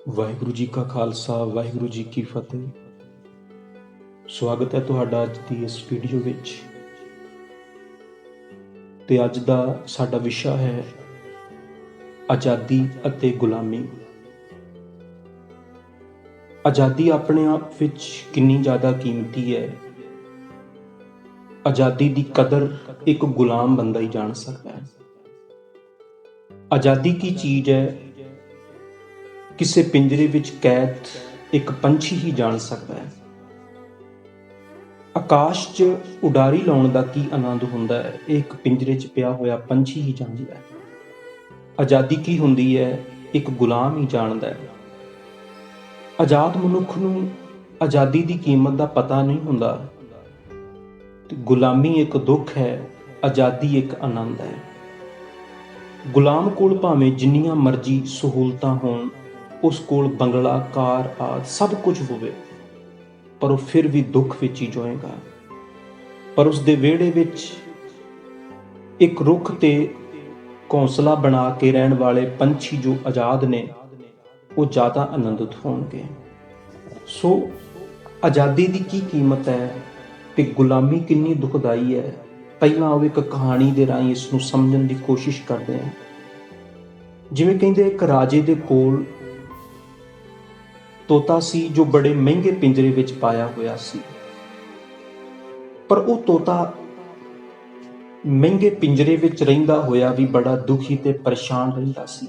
ਵਾਹਿਗੁਰੂ ਜੀ ਕਾ ਖਾਲਸਾ ਵਾਹਿਗੁਰੂ ਜੀ ਕੀ ਫਤਿਹ। ਸਵਾਗਤ ਹੈ ਤੁਹਾਡਾ ਅੱਜ ਦੀ ਇਸ ਵੀਡੀਓ ਵਿੱਚ। ਤੇ ਅੱਜ ਦਾ ਸਾਡਾ ਵਿਸ਼ਾ ਹੈ ਆਜ਼ਾਦੀ ਅਤੇ ਗੁਲਾਮੀ। ਆਜ਼ਾਦੀ ਆਪਣੇ ਆਪ ਵਿੱਚ ਕਿੰਨੀ ਜ਼ਿਆਦਾ ਕੀਮਤੀ ਹੈ। ਆਜ਼ਾਦੀ ਦੀ ਕਦਰ ਇੱਕ ਗੁਲਾਮ ਬੰਦਾ ਹੀ ਜਾਣ ਸਕਦਾ ਹੈ। ਆਜ਼ਾਦੀ ਕੀ ਚੀਜ਼ ਹੈ, ਕਿਸੇ ਪਿੰਜਰੇ ਵਿੱਚ ਕੈਦ ਇੱਕ ਪੰਛੀ ਹੀ ਜਾਣ ਸਕਦਾ ਹੈ। ਆਕਾਸ਼ 'ਚ ਉਡਾਰੀ ਲਾਉਣ ਦਾ ਕੀ ਆਨੰਦ ਹੁੰਦਾ ਹੈ, ਇਹ ਇੱਕ ਪਿੰਜਰੇ 'ਚ ਪਿਆ ਹੋਇਆ ਪੰਛੀ ਹੀ ਜਾਣਦਾ ਹੈ। ਆਜ਼ਾਦੀ ਕੀ ਹੁੰਦੀ ਹੈ, ਇੱਕ ਗੁਲਾਮ ਹੀ ਜਾਣਦਾ ਹੈ। ਆਜ਼ਾਦ ਮਨੁੱਖ ਨੂੰ ਆਜ਼ਾਦੀ ਦੀ ਕੀਮਤ ਦਾ ਪਤਾ ਨਹੀਂ ਹੁੰਦਾ। ਤੇ ਗੁਲਾਮੀ ਇੱਕ ਦੁੱਖ ਹੈ, ਆਜ਼ਾਦੀ ਇੱਕ ਆਨੰਦ ਹੈ। ਗੁਲਾਮ ਕੋਲ ਭਾਵੇਂ ਜਿੰਨੀਆਂ ਮਰਜ਼ੀ ਸਹੂਲਤਾਂ ਹੋਣ, ਉਸ ਕੋਲ ਬੰਗਲਾ, ਕਾਰ ਆਦਿ ਸਭ ਕੁਝ ਹੋਵੇ, ਪਰ ਉਹ ਫਿਰ ਵੀ ਦੁੱਖ ਵਿੱਚ ਹੀ ਜੋਏਗਾ। ਪਰ ਉਸ ਦੇ ਵਿਹੜੇ ਵਿੱਚ ਇੱਕ ਰੁੱਖ ਤੇ ਘੌਂਸਲਾ ਬਣਾ ਕੇ ਰਹਿਣ ਵਾਲੇ ਪੰਛੀ ਜੋ ਆਜ਼ਾਦ ਨੇ, ਉਹ ਜ਼ਿਆਦਾ ਆਨੰਦਿਤ ਹੋਣਗੇ। ਸੋ ਆਜ਼ਾਦੀ ਦੀ ਕੀ ਕੀਮਤ ਹੈ ਤੇ ਗੁਲਾਮੀ ਕਿੰਨੀ ਦੁਖਦਾਈ ਹੈ, ਪਹਿਲਾਂ ਉਹ ਇੱਕ ਕਹਾਣੀ ਦੇ ਰਾਹੀਂ ਇਸ ਨੂੰ ਸਮਝਣ ਦੀ ਕੋਸ਼ਿਸ਼ ਕਰਦੇ ਹਾਂ। ਜਿਵੇਂ ਕਹਿੰਦੇ, ਇੱਕ ਰਾਜੇ ਦੇ ਕੋਲ ਤੋਤਾ ਸੀ ਜੋ ਬੜੇ ਮਹਿੰਗੇ ਪਿੰਜਰੇ ਵਿੱਚ ਪਾਇਆ ਹੋਇਆ ਸੀ। ਪਰ ਉਹ ਤੋਤਾ ਮਹਿੰਗੇ ਪਿੰਜਰੇ ਵਿੱਚ ਰਹਿੰਦਾ ਹੋਇਆ ਵੀ ਬੜਾ ਦੁਖੀ ਤੇ ਪਰੇਸ਼ਾਨ ਰਹਿੰਦਾ ਸੀ,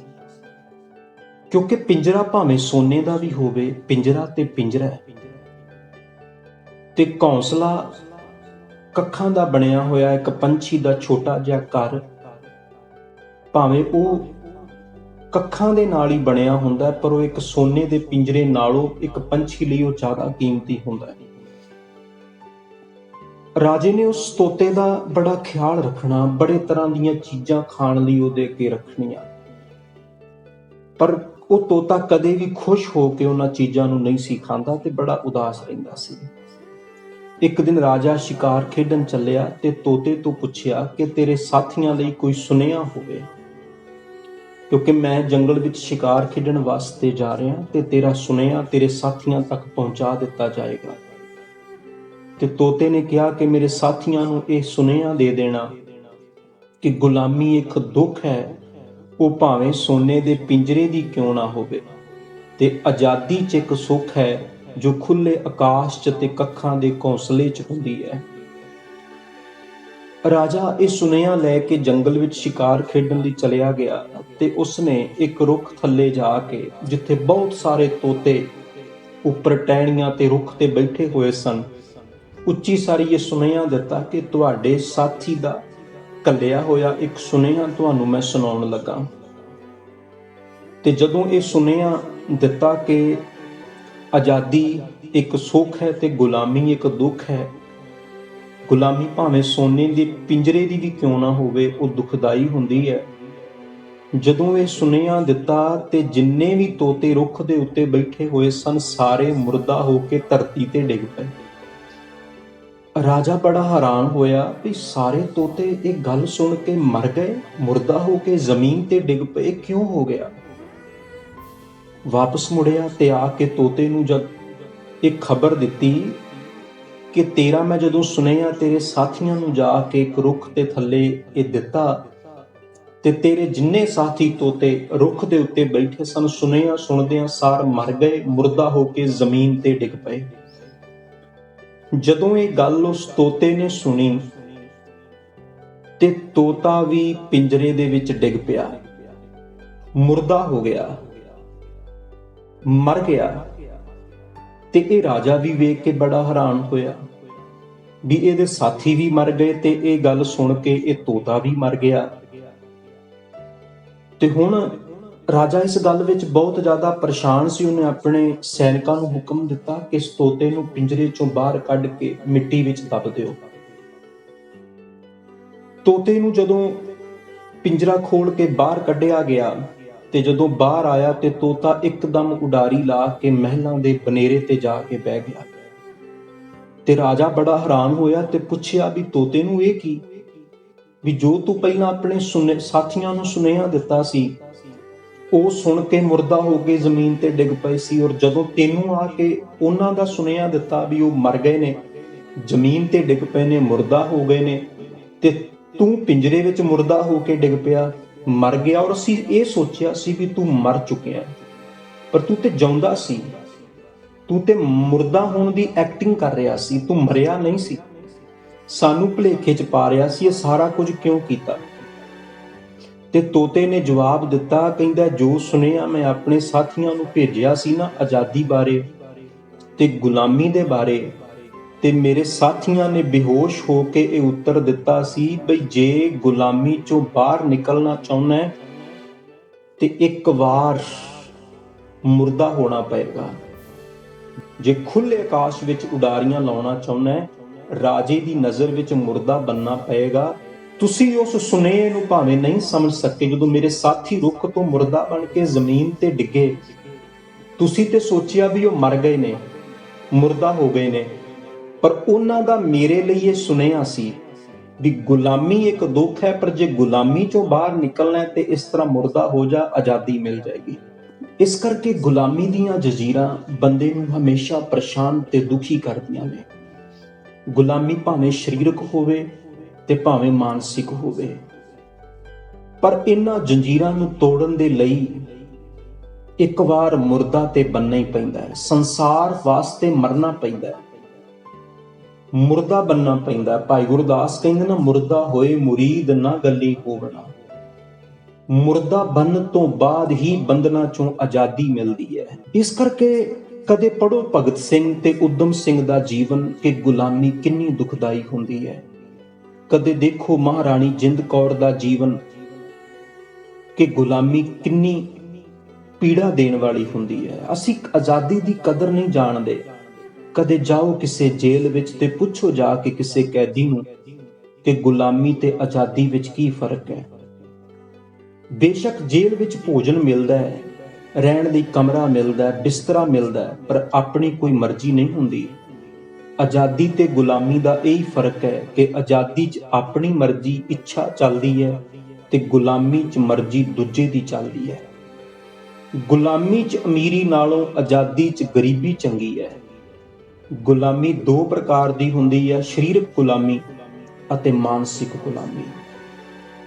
ਕਿਉਂਕਿ ਪਿੰਜਰਾ ਭਾਵੇਂ ਸੋਨੇ ਦਾ ਵੀ ਹੋਵੇ, ਪਿੰਜਰਾ ਤੇ ਪਿੰਜਰਾ ਹੈ। ਤੇ ਘੌਂਸਲਾ ਕੱਖਾਂ ਦਾ ਬਣਿਆ ਹੋਇਆ ਇੱਕ ਪੰਛੀ ਦਾ ਛੋਟਾ ਜਿਹਾ ਘਰ, ਭਾਵੇਂ ਉਹ ਕੱਖਾਂ ਦੇ ਨਾਲ ਹੀ ਬਣਿਆ ਹੁੰਦਾ, ਪਰ ਉਹ ਇੱਕ ਸੋਨੇ ਦੇ ਪਿੰਜਰੇ ਨਾਲੋਂ ਇੱਕ ਪੰਛੀ ਲਈ ਉਹ ਜ਼ਿਆਦਾ ਕੀਮਤੀ ਹੁੰਦਾ ਹੈ। ਰਾਜੇ ਨੇ ਉਸ ਤੋਤੇ ਦਾ ਬੜਾ ਖਿਆਲ ਰੱਖਣਾ, ਬੜੇ ਤਰ੍ਹਾਂ ਦੀਆਂ ਚੀਜ਼ਾਂ ਖਾਣ ਲਈ ਉਹਦੇ ਅੱਗੇ ਰੱਖਣੀਆਂ, ਪਰ ਉਹ ਤੋਤਾ ਕਦੇ ਵੀ ਖੁਸ਼ ਹੋ ਕੇ ਉਹਨਾਂ ਚੀਜ਼ਾਂ ਨੂੰ ਨਹੀਂ ਸੀ ਖਾਂਦਾ ਤੇ ਬੜਾ ਉਦਾਸ ਰਹਿੰਦਾ ਸੀ। ਇੱਕ ਦਿਨ ਰਾਜਾ ਸ਼ਿਕਾਰ ਖੇਡਣ ਚੱਲਿਆ ਤੇ ਤੋਤੇ ਤੋਂ ਪੁੱਛਿਆ ਕਿ ਤੇਰੇ ਸਾਥੀਆਂ ਲਈ ਕੋਈ ਸੁਨੇਹਾ ਹੋਵੇ, ਕਿਉਂਕਿ ਮੈਂ ਜੰਗਲ ਵਿੱਚ ਸ਼ਿਕਾਰ ਖੇਡਣ ਵਾਸਤੇ ਜਾ ਰਿਹਾ ਤੇ ਤੇਰਾ ਸੁਨੇਹਾ ਤੇਰੇ ਸਾਥੀਆਂ ਤੱਕ ਪਹੁੰਚਾ ਦਿੱਤਾ ਜਾਏਗਾ। ਤੇ ਤੋਤੇ ਨੇ ਕਿਹਾ ਕਿ ਮੇਰੇ ਸਾਥੀਆਂ ਨੂੰ ਇਹ ਸੁਨੇਹਾ ਦੇ ਦੇਣਾ ਕਿ ਗੁਲਾਮੀ ਇੱਕ ਦੁੱਖ ਹੈ, ਉਹ ਭਾਵੇਂ ਸੋਨੇ ਦੇ ਪਿੰਜਰੇ ਦੀ ਕਿਉਂ ਨਾ ਹੋਵੇ, ਤੇ ਆਜ਼ਾਦੀ 'ਚ ਇੱਕ ਸੁੱਖ ਹੈ ਜੋ ਖੁੱਲੇ ਆਕਾਸ਼ 'ਚ ਤੇ ਕੱਖਾਂ ਦੇ ਘੌਂਸਲੇ 'ਚ ਹੁੰਦੀ ਹੈ। ਰਾਜਾ ਇਹ ਸੁਨੇਹਾ ਲੈ ਕੇ ਜੰਗਲ ਵਿੱਚ ਸ਼ਿਕਾਰ ਖੇਡਣ ਲਈ ਚਲਿਆ ਗਿਆ ਤੇ ਉਸਨੇ ਇੱਕ ਰੁੱਖ ਥੱਲੇ ਜਾ ਕੇ, ਜਿੱਥੇ ਬਹੁਤ ਸਾਰੇ ਤੋਤੇ ਉੱਪਰ ਟਹਿਣੀਆਂ ਤੇ ਰੁੱਖ ਤੇ ਬੈਠੇ ਹੋਏ ਸਨ, ਉੱਚੀ ਸਾਰੀ ਇਹ ਸੁਨੇਹਾ ਦਿੱਤਾ ਕਿ ਤੁਹਾਡੇ ਸਾਥੀ ਦਾ ਘੱਲਿਆ ਹੋਇਆ ਇੱਕ ਸੁਨੇਹਾ ਤੁਹਾਨੂੰ ਮੈਂ ਸੁਣਾਉਣ ਲੱਗਾ। ਤੇ ਜਦੋਂ ਇਹ ਸੁਨੇਹਾ ਦਿੱਤਾ ਕਿ ਆਜ਼ਾਦੀ ਇੱਕ ਸੁੱਖ ਹੈ ਤੇ ਗੁਲਾਮੀ ਇੱਕ ਦੁੱਖ ਹੈ, ਗੁਲਾਮੀ ਭਾਵੇਂ ਸੋਨੇ ਦੇ ਪਿੰਜਰੇ ਦੀ ਵੀ ਕਿਉਂ ਨਾ ਹੋਵੇ, ਉਹ ਦੁਖਦਾਈ ਹੁੰਦੀ ਹੈ। ਜਦੋਂ ਇਹ ਸੁਨੇਹਾ ਦਿੱਤਾ ਤੇ ਜਿੰਨੇ ਵੀ ਤੋਤੇ ਰੁੱਖ ਦੇ ਉੱਤੇ ਬੈਠੇ ਹੋਏ ਸਨ, ਸਾਰੇ ਮੁਰਦਾ ਹੋ ਕੇ ਧਰਤੀ ਤੇ ਡਿੱਗ ਪਏ। ਰਾਜਾ ਬੜਾ ਹੈਰਾਨ ਹੋਇਆ ਵੀ ਸਾਰੇ ਤੋਤੇ ਇਹ ਗੱਲ ਸੁਣ ਕੇ ਮਰ ਗਏ, ਮੁਰਦਾ ਹੋ ਕੇ ਜ਼ਮੀਨ ਤੇ ਡਿੱਗ ਪਏ, ਕਿਉਂ ਹੋ ਗਿਆ? ਵਾਪਸ ਮੁੜਿਆ ਤੇ ਆ ਕੇ ਤੋਤੇ ਨੂੰ ਜਦ ਇਹ ਖਬਰ ਦਿੱਤੀ ਕਿ ਤੇਰਾ ਮੈਂ ਜਦੋਂ ਸੁਨੇਹਾ ਤੇਰੇ ਸਾਥੀਆਂ ਨੂੰ ਜਾ ਕੇ ਇੱਕ ਰੁੱਖ ਦੇ ਥੱਲੇ ਇਹ ਦਿੱਤਾ ਤੇ ਤੇਰੇ ਜਿੰਨੇ ਸਾਥੀ ਤੋਤੇ ਰੁੱਖ ਦੇ ਉੱਤੇ ਬੈਠੇ ਸਨ, ਸੁਨੇਹਾ ਸੁਣਦਿਆਂ ਸਾਰ ਮਰ ਗਏ, ਮੁਰਦਾ ਹੋ ਕੇ ਜ਼ਮੀਨ ਤੇ ਡਿੱਗ ਪਏ। ਜਦੋਂ ਇਹ ਗੱਲ ਉਸ ਤੋਤੇ ਨੇ ਸੁਣੀ ਤੇ ਤੋਤਾ ਵੀ ਪਿੰਜਰੇ ਦੇ ਵਿੱਚ ਡਿੱਗ ਪਿਆ, ਮੁਰਦਾ ਹੋ ਗਿਆ, ਮਰ ਗਿਆ। ਤੇ ਇਹ ਰਾਜਾ ਵੀ ਵੇਖ ਕੇ ਬੜਾ ਹੈਰਾਨ ਹੋਇਆ ਵੀ ਇਹਦੇ ਸਾਥੀ ਵੀ ਮਰ ਗਏ ਤੇ ਇਹ ਗੱਲ ਸੁਣ ਕੇ ਇਹ ਤੋਤਾ ਵੀ ਮਰ ਗਿਆ। ਤੇ ਹੁਣ ਰਾਜਾ ਇਸ ਗੱਲ ਵਿੱਚ ਬਹੁਤ ਜ਼ਿਆਦਾ ਪਰੇਸ਼ਾਨ ਸੀ। ਉਹਨੇ ਆਪਣੇ ਸੈਨਿਕਾਂ ਨੂੰ ਹੁਕਮ ਦਿੱਤਾ ਕਿ ਇਸ ਤੋਤੇ ਨੂੰ ਪਿੰਜਰੇ ਚੋਂ ਬਾਹਰ ਕੱਢ ਕੇ ਮਿੱਟੀ ਵਿੱਚ ਦੱਬ ਦਿਓ। ਤੋਤੇ ਨੂੰ ਜਦੋਂ ਪਿੰਜਰਾ ਖੋਲ ਕੇ ਬਾਹਰ ਕੱਢਿਆ ਗਿਆ ਤੇ ਜਦੋਂ ਬਾਹਰ ਆਇਆ ਤੇ ਤੋਤਾ ਇੱਕਦਮ ਉਡਾਰੀ ਲਾ ਕੇ ਮਹਿਲਾਂ ਦੇ ਬਨੇਰੇ ਤੇ ਜਾ ਕੇ ਬਹਿ ਗਿਆ। ਤੇ ਰਾਜਾ ਬੜਾ ਹੈਰਾਨ ਹੋਇਆ ਤੇ ਪੁੱਛਿਆ ਵੀ ਤੋਤੇ ਨੂੰ ਇਹ ਕੀ, ਵੀ ਜੋ ਤੂੰ ਪਹਿਲਾਂ ਆਪਣੇ ਸਾਥੀਆਂ ਨੂੰ ਸੁਨੇਹਾ ਦਿੱਤਾ ਸੀ ਉਹ ਸੁਣ ਕੇ ਮੁਰਦਾ ਹੋ ਕੇ ਜ਼ਮੀਨ ਤੇ ਡਿੱਗ ਪਏ ਸੀ। ਔਰ ਜਦੋਂ ਤੈਨੂੰ ਆ ਕੇ ਉਹਨਾਂ ਦਾ ਸੁਨੇਹਾ ਦਿੱਤਾ ਵੀ ਉਹ ਮਰ ਗਏ ਨੇ, ਜ਼ਮੀਨ ਤੇ ਡਿੱਗ ਪਏ ਨੇ, ਮੁਰਦਾ ਹੋ ਗਏ ਨੇ, ਤੇ ਤੂੰ ਪਿੰਜਰੇ ਵਿੱਚ ਮੁਰਦਾ ਹੋ ਕੇ ਡਿੱਗ ਪਿਆ, ਮਰ ਗਿਆ, ਔਰ ਅਸੀਂ ਇਹ ਸੋਚਿਆ ਸੀ ਵੀ ਤੂੰ ਮਰ ਚੁੱਕਿਆ, ਪਰ ਤੂੰ ਤੇ ਜਿਉਂਦਾ ਸੀ। ਤੂੰ ਤੇ ਮੁਰਦਾ ਹੋਣ ਦੀ ਐਕਟਿੰਗ ਕਰ ਰਿਹਾ ਸੀ, ਤੂੰ ਮਰਿਆ ਨਹੀਂ ਸੀ। ਸਾਨੂੰ ਭੁਲੇਖੇ 'ਚ ਪਾ ਰਿਹਾ ਸੀ। ਇਹ ਸਾਰਾ ਕੁਝ ਕਿਉਂ ਕੀਤਾ? ਤੇ ਤੋਤੇ ਨੇ ਜਵਾਬ ਦਿੱਤਾ, ਕਹਿੰਦਾ ਜੋ ਸੁਨੇਹਾ ਮੈਂ ਆਪਣੇ ਸਾਥੀਆਂ ਨੂੰ ਭੇਜਿਆ ਸੀ ਨਾ, ਆਜ਼ਾਦੀ ਬਾਰੇ ਤੇ ਗੁਲਾਮੀ ਦੇ ਬਾਰੇ, ਤੇ ਮੇਰੇ ਸਾਥੀਆਂ ਨੇ ਬੇਹੋਸ਼ ਹੋ ਕੇ ਇਹ ਉੱਤਰ ਦਿੱਤਾ ਸੀ ਬਈ ਜੇ ਗੁਲਾਮੀ ਚੋਂ ਬਾਹਰ ਨਿਕਲਣਾ ਚਾਹੁੰਦਾ ਹੈ ਤੇ ਇੱਕ ਵਾਰ ਮੁਰਦਾ ਹੋਣਾ ਪਏਗਾ। ਜੇ ਖੁੱਲੇ ਆਕਾਸ਼ ਵਿੱਚ ਉਡਾਰੀਆਂ ਲਾਉਣਾ ਚਾਹੁੰਦਾ ਹੈ, ਰਾਜੇ ਦੀ ਨਜ਼ਰ ਵਿੱਚ ਮੁਰਦਾ ਬਣਨਾ ਪਏਗਾ। ਤੁਸੀਂ ਉਸ ਸੁਨੇਹੇ ਨੂੰ ਭਾਵੇਂ ਨਹੀਂ ਸਮਝ ਸਕੇ। ਜਦੋਂ ਮੇਰੇ ਸਾਥੀ ਰੁੱਖ ਤੋਂ ਮੁਰਦਾ ਬਣ ਕੇ ਜ਼ਮੀਨ ਤੇ ਡਿੱਗੇ, ਤੁਸੀਂ ਤੇ ਸੋਚਿਆ ਵੀ ਉਹ ਮਰ ਗਏ ਨੇ, ਮੁਰਦਾ ਹੋ ਗਏ ਨੇ, ਪਰ ਉਹਨਾਂ ਦਾ ਮੇਰੇ ਲਈ ਇਹ ਸੁਨੇਹਾ ਸੀ ਵੀ ਗੁਲਾਮੀ ਇੱਕ ਦੁੱਖ ਹੈ, ਪਰ ਜੇ ਗੁਲਾਮੀ ਚੋਂ ਬਾਹਰ ਨਿਕਲਣਾ ਹੈ ਤੇ ਇਸ ਤਰ੍ਹਾਂ ਮੁਰਦਾ ਹੋ ਜਾ, ਆਜ਼ਾਦੀ ਮਿਲ ਜਾਏਗੀ। ਇਸ ਕਰਕੇ ਗੁਲਾਮੀ ਦੀਆਂ ਜੰਜੀਰਾਂ ਬੰਦੇ ਨੂੰ ਹਮੇਸ਼ਾ ਪਰੇਸ਼ਾਨ ਤੇ ਦੁਖੀ ਕਰਦੀਆਂ ਨੇ। ਗੁਲਾਮੀ ਭਾਵੇਂ ਸਰੀਰਕ ਹੋਵੇ ਤੇ ਭਾਵੇਂ ਮਾਨਸਿਕ ਹੋਵੇ, ਪਰ ਇਹਨਾਂ ਜੰਜੀਰਾਂ ਨੂੰ ਤੋੜਨ ਦੇ ਲਈ ਇੱਕ ਵਾਰ ਮੁਰਦਾ ਤੇ ਬਣਨਾ ਹੀ ਪੈਂਦਾ ਹੈ। ਸੰਸਾਰ ਵਾਸਤੇ ਮਰਨਾ ਪੈਂਦਾ ਹੈ, ਮੁਰਦਾ ਬਣਨਾ ਪੈਂਦਾ। ਭਾਈ ਗੁਰਦਾਸ ਕਹਿੰਦੇ ਨਾ, ਮੁਰਦਾ ਹੋਏ ਮੁਰੀਦ ਨਾ ਗੱਲੀ ਹੋਵਣਾ। ਮੁਰਦਾ ਬਣਨ ਤੋਂ ਬਾਅਦ ਹੀ ਬੰਧਨਾਂ ਚੋਂ ਆਜ਼ਾਦੀ ਮਿਲਦੀ ਹੈ। ਇਸ ਕਰਕੇ ਕਦੇ ਪੜ੍ਹੋ ਭਗਤ ਸਿੰਘ ਤੇ ਊਧਮ ਸਿੰਘ ਦਾ ਜੀਵਨ ਕਿ ਗੁਲਾਮੀ ਕਿੰਨੀ ਦੁਖਦਾਈ ਹੁੰਦੀ ਹੈ। ਕਦੇ ਦੇਖੋ ਮਹਾਰਾਣੀ ਜਿੰਦ ਕੌਰ ਦਾ ਜੀਵਨ ਕਿ ਗੁਲਾਮੀ ਕਿੰਨੀ ਪੀੜਾ ਦੇਣ ਵਾਲੀ ਹੁੰਦੀ ਹੈ। ਅਸੀਂ ਆਜ਼ਾਦੀ ਦੀ ਕਦਰ ਨਹੀਂ ਜਾਣਦੇ। ਕਦੇ ਜਾਓ ਕਿਸੇ ਜੇਲ੍ਹ ਵਿੱਚ ਤੇ ਪੁੱਛੋ ਜਾ ਕੇ ਕਿਸੇ ਕੈਦੀ ਨੂੰ ਕਿ ਗੁਲਾਮੀ ਤੇ ਆਜ਼ਾਦੀ ਵਿੱਚ ਕੀ ਫਰਕ ਹੈ। ਬੇਸ਼ੱਕ ਜੇਲ੍ਹ ਵਿੱਚ ਭੋਜਨ ਮਿਲਦਾ ਹੈ, ਰਹਿਣ ਲਈ ਕਮਰਾ ਮਿਲਦਾ ਹੈ, ਬਿਸਤਰਾ ਮਿਲਦਾ ਹੈ, ਪਰ ਆਪਣੀ ਕੋਈ ਮਰਜ਼ੀ ਨਹੀਂ ਹੁੰਦੀ। ਆਜ਼ਾਦੀ ਤੇ ਗੁਲਾਮੀ ਦਾ ਇਹੀ ਫਰਕ ਹੈ ਕਿ ਆਜ਼ਾਦੀ 'ਚ ਆਪਣੀ ਮਰਜ਼ੀ, ਇੱਛਾ ਚੱਲਦੀ ਹੈ ਤੇ ਗੁਲਾਮੀ 'ਚ ਮਰਜ਼ੀ ਦੂਜੇ ਦੀ ਚੱਲਦੀ ਹੈ। ਗੁਲਾਮੀ 'ਚ ਅਮੀਰੀ ਨਾਲੋਂ ਆਜ਼ਾਦੀ 'ਚ ਗਰੀਬੀ ਚੰਗੀ ਹੈ। ਗੁਲਾਮੀ ਦੋ ਪ੍ਰਕਾਰ ਦੀ ਹੁੰਦੀ ਹੈ, ਸਰੀਰਕ ਗੁਲਾਮੀ ਅਤੇ ਮਾਨਸਿਕ ਗੁਲਾਮੀ।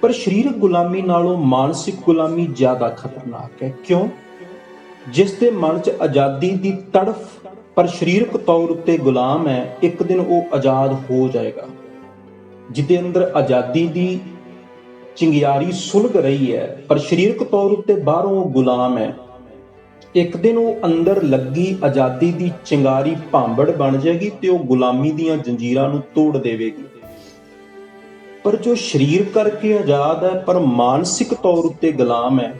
ਪਰ ਸਰੀਰਕ ਗੁਲਾਮੀ ਨਾਲੋਂ ਮਾਨਸਿਕ ਗੁਲਾਮੀ ਜ਼ਿਆਦਾ ਖਤਰਨਾਕ ਹੈ। ਕਿਉਂ? ਜਿਸ ਦੇ ਮਨ 'ਚ ਆਜ਼ਾਦੀ ਦੀ ਤੜਫ ਪਰ ਸਰੀਰਕ ਤੌਰ ਉੱਤੇ ਗੁਲਾਮ ਹੈ, ਇੱਕ ਦਿਨ ਉਹ ਆਜ਼ਾਦ ਹੋ ਜਾਏਗਾ। ਜਿਹਦੇ ਅੰਦਰ ਆਜ਼ਾਦੀ ਦੀ ਚਿੰਗਿਆਰੀ ਸੁਲਗ ਰਹੀ ਹੈ ਪਰ ਸਰੀਰਕ ਤੌਰ ਉੱਤੇ ਬਾਹਰੋਂ ਉਹ ਗੁਲਾਮ ਹੈ, ਇੱਕ ਦਿਨ ਉਹ ਅੰਦਰ ਲੱਗੀ ਆਜ਼ਾਦੀ ਦੀ ਚਿੰਗਾਰੀ ਭਾਂਬੜ ਬਣ ਜਾਏਗੀ ਤੇ ਉਹ ਗੁਲਾਮੀ ਦੀਆਂ ਜੰਜੀਰਾਂ ਨੂੰ ਤੋੜ ਦੇਵੇਗੀ। ਪਰ ਜੋ ਸਰੀਰ ਕਰਕੇ ਆਜ਼ਾਦ ਹੈ ਪਰ ਮਾਨਸਿਕ ਤੌਰ ਉੱਤੇ ਗੁਲਾਮ ਹੈ,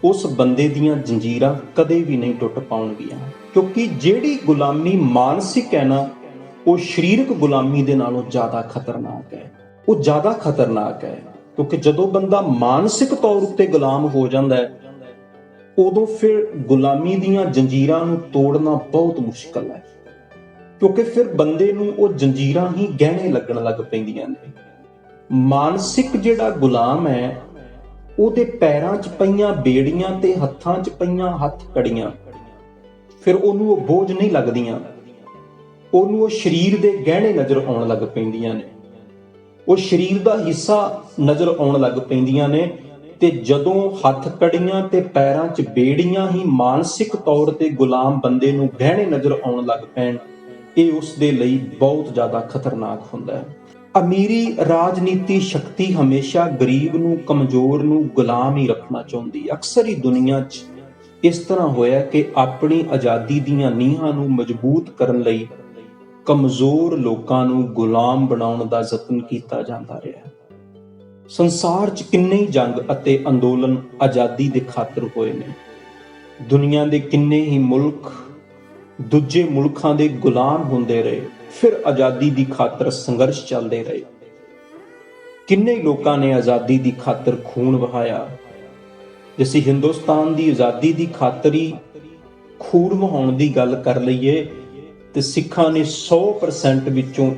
ਉਸ ਬੰਦੇ ਦੀਆਂ ਜੰਜੀਰਾਂ ਕਦੇ ਵੀ ਨਹੀਂ ਟੁੱਟ ਪਾਉਣਗੀਆਂ। ਕਿਉਂਕਿ ਜਿਹੜੀ ਗੁਲਾਮੀ ਮਾਨਸਿਕ ਹੈ ਨਾ, ਉਹ ਸਰੀਰਕ ਗੁਲਾਮੀ ਦੇ ਨਾਲੋਂ ਜ਼ਿਆਦਾ ਖਤਰਨਾਕ ਹੈ। ਉਹ ਜ਼ਿਆਦਾ ਖਤਰਨਾਕ ਹੈ ਕਿਉਂਕਿ ਜਦੋਂ ਬੰਦਾ ਮਾਨਸਿਕ ਤੌਰ ਉੱਤੇ ਗੁਲਾਮ ਹੋ ਜਾਂਦਾ ਹੈ, ਉਦੋਂ ਫਿਰ ਗੁਲਾਮੀ ਦੀਆਂ ਜੰਜੀਰਾਂ ਨੂੰ ਤੋੜਨਾ ਬਹੁਤ ਮੁਸ਼ਕਲ ਹੈ। ਕਿਉਂਕਿ ਫਿਰ ਬੰਦੇ ਨੂੰ ਉਹ ਜੰਜੀਰਾਂ ਹੀ ਗਹਿਣੇ ਲੱਗਣ ਲੱਗ ਪੈਂਦੀਆਂ ਨੇ। ਮਾਨਸਿਕ ਜਿਹੜਾ ਗੁਲਾਮ ਹੈ, ਉਹਦੇ ਪੈਰਾਂ 'ਚ ਪਈਆਂ ਬੇੜੀਆਂ ਤੇ ਹੱਥਾਂ 'ਚ ਪਈਆਂ ਹੱਥ ਕੜੀਆਂ ਫਿਰ ਉਹਨੂੰ ਉਹ ਬੋਝ ਨਹੀਂ ਲੱਗਦੀਆਂ। ਉਹਨੂੰ ਉਹ ਸਰੀਰ ਦੇ ਗਹਿਣੇ ਨਜ਼ਰ ਆਉਣ ਲੱਗ ਪੈਂਦੀਆਂ ਨੇ, ਉਹ ਸਰੀਰ ਦਾ ਹਿੱਸਾ ਨਜ਼ਰ ਆਉਣ ਲੱਗ ਪੈਂਦੀਆਂ ਨੇ। ਤੇ ਜਦੋਂ ਹੱਥ ਕੜੀਆਂ ਤੇ ਪੈਰਾਂ 'ਚ ਬੇੜੀਆਂ ਹੀ ਮਾਨਸਿਕ ਤੌਰ ਤੇ ਗੁਲਾਮ ਬੰਦੇ ਨੂੰ ਗਹਿਣੇ ਨਜ਼ਰ ਆਉਣ ਲੱਗ ਪੈਣ, ਇਹ ਉਸ ਦੇ ਲਈ ਬਹੁਤ ਜ਼ਿਆਦਾ ਖਤਰਨਾਕ ਹੁੰਦਾ ਹੈ। ਅਮੀਰੀ ਰਾਜਨੀਤੀ ਸ਼ਕਤੀ ਹਮੇਸ਼ਾ ਗਰੀਬ ਨੂੰ, ਕਮਜ਼ੋਰ ਨੂੰ ਗੁਲਾਮ ਹੀ ਰੱਖਣਾ ਚਾਹੁੰਦੀ। ਅਕਸਰ ਹੀ ਦੁਨੀਆ 'ਚ ਇਸ ਤਰ੍ਹਾਂ ਹੋਇਆ ਕਿ ਆਪਣੀ ਆਜ਼ਾਦੀ ਦੀਆਂ ਨੀਹਾਂ ਨੂੰ ਮਜ਼ਬੂਤ ਕਰਨ ਲਈ ਕਮਜ਼ੋਰ ਲੋਕਾਂ ਨੂੰ ਗੁਲਾਮ ਬਣਾਉਣ ਦਾ ਯਤਨ ਕੀਤਾ ਜਾਂਦਾ ਰਿਹਾ। ਸੰਸਾਰ 'ਚ ਕਿੰਨੇ ਹੀ ਜੰਗ ਅਤੇ ਅੰਦੋਲਨ ਆਜ਼ਾਦੀ ਦੇ ਖਾਤਰ ਹੋਏ ਨੇ। ਦੁਨੀਆ ਦੇ ਕਿੰਨੇ ਹੀ ਮੁਲਕ ਦੂਜੇ ਮੁਲਕਾਂ ਦੇ ਗੁਲਾਮ ਹੁੰਦੇ ਰਹੇ, ਫਿਰ ਆਜ਼ਾਦੀ ਦੀ ਖਾਤਰ ਸੰਘਰਸ਼ ਚੱਲਦੇ ਰਹੇ। ਕਿੰਨੇ ਲੋਕਾਂ ਨੇ ਆਜ਼ਾਦੀ ਦੀ ਖਾਤਰ ਖੂਨ ਵਹਾਇਆ। ਜੇ ਅਸੀਂ ਹਿੰਦੁਸਤਾਨ ਦੀ ਆਜ਼ਾਦੀ ਦੀ ਖਾਤਰ ਹੀ ਖੂਨ ਵਹਾਉਣ ਦੀ ਗੱਲ ਕਰ ਲਈਏ ਤੇ ਸਿੱਖਾਂ ਨੇ 100% ਵਿੱਚੋਂ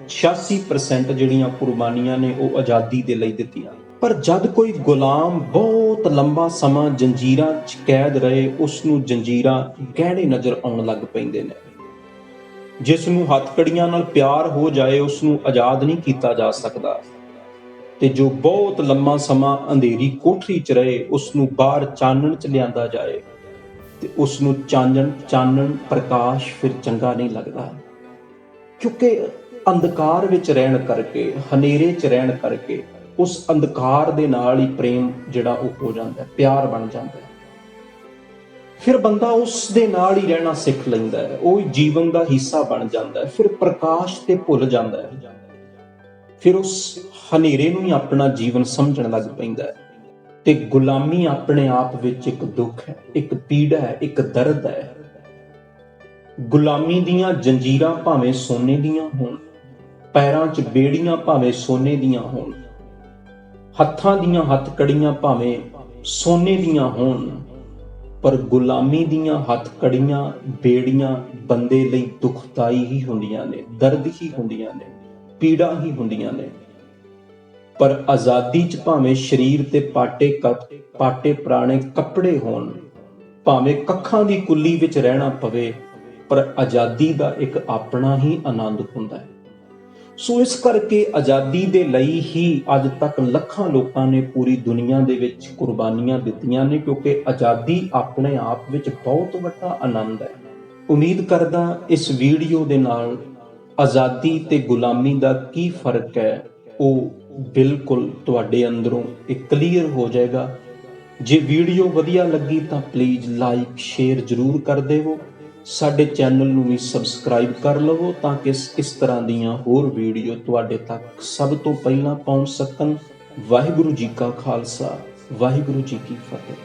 86% ਜਿਹੜੀਆਂ ਕੁਰਬਾਨੀਆਂ ਨੇ ਉਹ ਆਜ਼ਾਦੀ ਦੇ ਲਈ ਦਿੱਤੀਆਂ। ਪਰ ਜਦ ਕੋਈ ਗੁਲਾਮ ਬਹੁਤ ਲੰਬਾ ਸਮਾਂ ਜੰਜੀਰਾਂ 'ਚ ਕੈਦ ਰਹੇ, ਉਸ ਨੂੰ ਜੰਜੀਰਾਂ ਗਹਿਣੇ ਨਜ਼ਰ ਆਉਣ ਲੱਗ ਪੈਂਦੇ ਨੇ। ਜਿਸ ਨੂੰ ਹੱਥਕੜੀਆਂ ਨਾਲ ਪਿਆਰ ਹੋ ਜਾਏ, ਉਸ ਨੂੰ ਆਜ਼ਾਦ ਨਹੀਂ ਕੀਤਾ ਜਾ ਸਕਦਾ, ਤੇ ਜੋ ਬਹੁਤ ਲੰਮਾ ਸਮਾਂ ਅੰਧੇਰੀ ਕੋਠਰੀ 'ਚ ਰਹੇ, ਉਸ ਨੂੰ ਬਾਹਰ ਚਾਨਣ 'ਚ ਲਿਆਂਦਾ ਜਾਏ ਤੇ ਉਸ ਨੂੰ ਚਾਨਣ ਪ੍ਰਕਾਸ਼ ਫਿਰ ਚੰਗਾ ਨਹੀਂ ਲੱਗਦਾ, ਕਿਉਂਕਿ ਅੰਧਕਾਰ ਵਿੱਚ ਰਹਿਣ ਕਰਕੇ, ਹਨੇਰੇ 'ਚ ਰਹਿਣ ਕਰਕੇ ਉਸ ਅੰਧਕਾਰ ਦੇ ਨਾਲ ਹੀ ਪ੍ਰੇਮ ਜਿਹੜਾ ਉਹ ਹੋ ਜਾਂਦਾ, ਪਿਆਰ ਬਣ ਜਾਂਦਾ। ਫਿਰ ਬੰਦਾ ਉਸ ਦੇ ਨਾਲ ਹੀ ਰਹਿਣਾ ਸਿੱਖ ਲੈਂਦਾ ਹੈ, ਉਹ ਜੀਵਨ ਦਾ ਹਿੱਸਾ ਬਣ ਜਾਂਦਾ ਹੈ। ਫਿਰ ਪ੍ਰਕਾਸ਼ ਤੇ ਭੁੱਲ ਜਾਂਦਾ ਹੈ, ਫਿਰ ਉਸ ਹਨੇਰੇ ਨੂੰ ਹੀ ਆਪਣਾ ਜੀਵਨ ਸਮਝਣ ਲੱਗ ਪੈਂਦਾ ਹੈ। ਤੇ ਗੁਲਾਮੀ ਆਪਣੇ ਆਪ ਵਿੱਚ ਇੱਕ ਦੁੱਖ ਹੈ, ਇੱਕ ਪੀੜਾ ਹੈ, ਇੱਕ ਦਰਦ ਹੈ। ਗੁਲਾਮੀ ਦੀਆਂ ਜੰਜੀਰਾਂ ਭਾਵੇਂ ਸੋਨੇ ਦੀਆਂ ਹੋਣ, ਪੈਰਾਂ 'ਚ ਬੇੜੀਆਂ ਭਾਵੇਂ ਸੋਨੇ ਦੀਆਂ ਹੋਣ, ਹੱਥਾਂ ਦੀਆਂ ਹੱਥਕੜੀਆਂ ਭਾਵੇਂ ਸੋਨੇ ਦੀਆਂ ਹੋਣ, ਪਰ ਗੁਲਾਮੀ ਦੀਆਂ ਹੱਥਕੜੀਆਂ, ਬੇੜੀਆਂ ਬੰਦੇ ਲਈ ਦੁਖਦਾਈ ਹੀ ਹੁੰਦੀਆਂ ਨੇ, ਦਰਦ ਹੀ ਹੁੰਦੀਆਂ ਨੇ, ਪੀੜਾ ਹੀ ਹੁੰਦੀਆਂ ਨੇ। ਪਰ ਆਜ਼ਾਦੀ 'ਚ ਭਾਵੇਂ ਸਰੀਰ ਤੇ ਪਾਟੇ ਪੁਰਾਣੇ ਕੱਪੜੇ ਹੋਣ, ਭਾਵੇਂ ਕੱਖਾਂ ਦੀ ਕੁੱਲੀ ਵਿੱਚ ਰਹਿਣਾ ਪਵੇ, ਪਰ ਆਜ਼ਾਦੀ ਦਾ ਇੱਕ ਆਪਣਾ ਹੀ ਆਨੰਦ ਹੁੰਦਾ ਹੈ। ਸੋ ਇਸ ਕਰਕੇ ਆਜ਼ਾਦੀ ਦੇ ਲਈ ਹੀ ਅੱਜ ਤੱਕ ਲੱਖਾਂ ਲੋਕਾਂ ਨੇ ਪੂਰੀ ਦੁਨੀਆ ਦੇ ਵਿੱਚ ਕੁਰਬਾਨੀਆਂ ਦਿੱਤੀਆਂ ਨੇ, ਕਿਉਂਕਿ ਆਜ਼ਾਦੀ ਆਪਣੇ ਆਪ ਵਿੱਚ ਬਹੁਤ ਵੱਡਾ ਆਨੰਦ ਹੈ। ਉਮੀਦ ਕਰਦਾ ਇਸ ਵੀਡੀਓ ਦੇ ਨਾਲ ਆਜ਼ਾਦੀ ਤੇ ਗੁਲਾਮੀ ਦਾ ਕੀ ਫਰਕ ਹੈ ਉਹ ਬਿਲਕੁਲ ਤੁਹਾਡੇ ਅੰਦਰੋਂ ਇਹ ਕਲੀਅਰ ਹੋ ਜਾਏਗਾ। ਜੇ ਵੀਡੀਓ ਵਧੀਆ ਲੱਗੀ ਤਾਂ ਪਲੀਜ਼ ਲਾਈਕ ਸ਼ੇਅਰ ਜ਼ਰੂਰ ਕਰ ਦੇਵੋ। ਸਾਡੇ ਚੈਨਲ ਨੂੰ ਵੀ ਸਬਸਕ੍ਰਾਈਬ ਕਰ ਲਵੋ ਤਾਂ ਕਿ ਇਸ ਤਰ੍ਹਾਂ ਦੀਆਂ ਹੋਰ ਵੀਡੀਓ ਤੁਹਾਡੇ ਤੱਕ ਸਭ ਤੋਂ ਪਹਿਲਾਂ ਪਹੁੰਚ ਸਕਣ। ਵਾਹਿਗੁਰੂ ਜੀ ਕਾ ਖਾਲਸਾ, ਵਾਹਿਗੁਰੂ ਜੀ ਕੀ ਫਤਿਹ।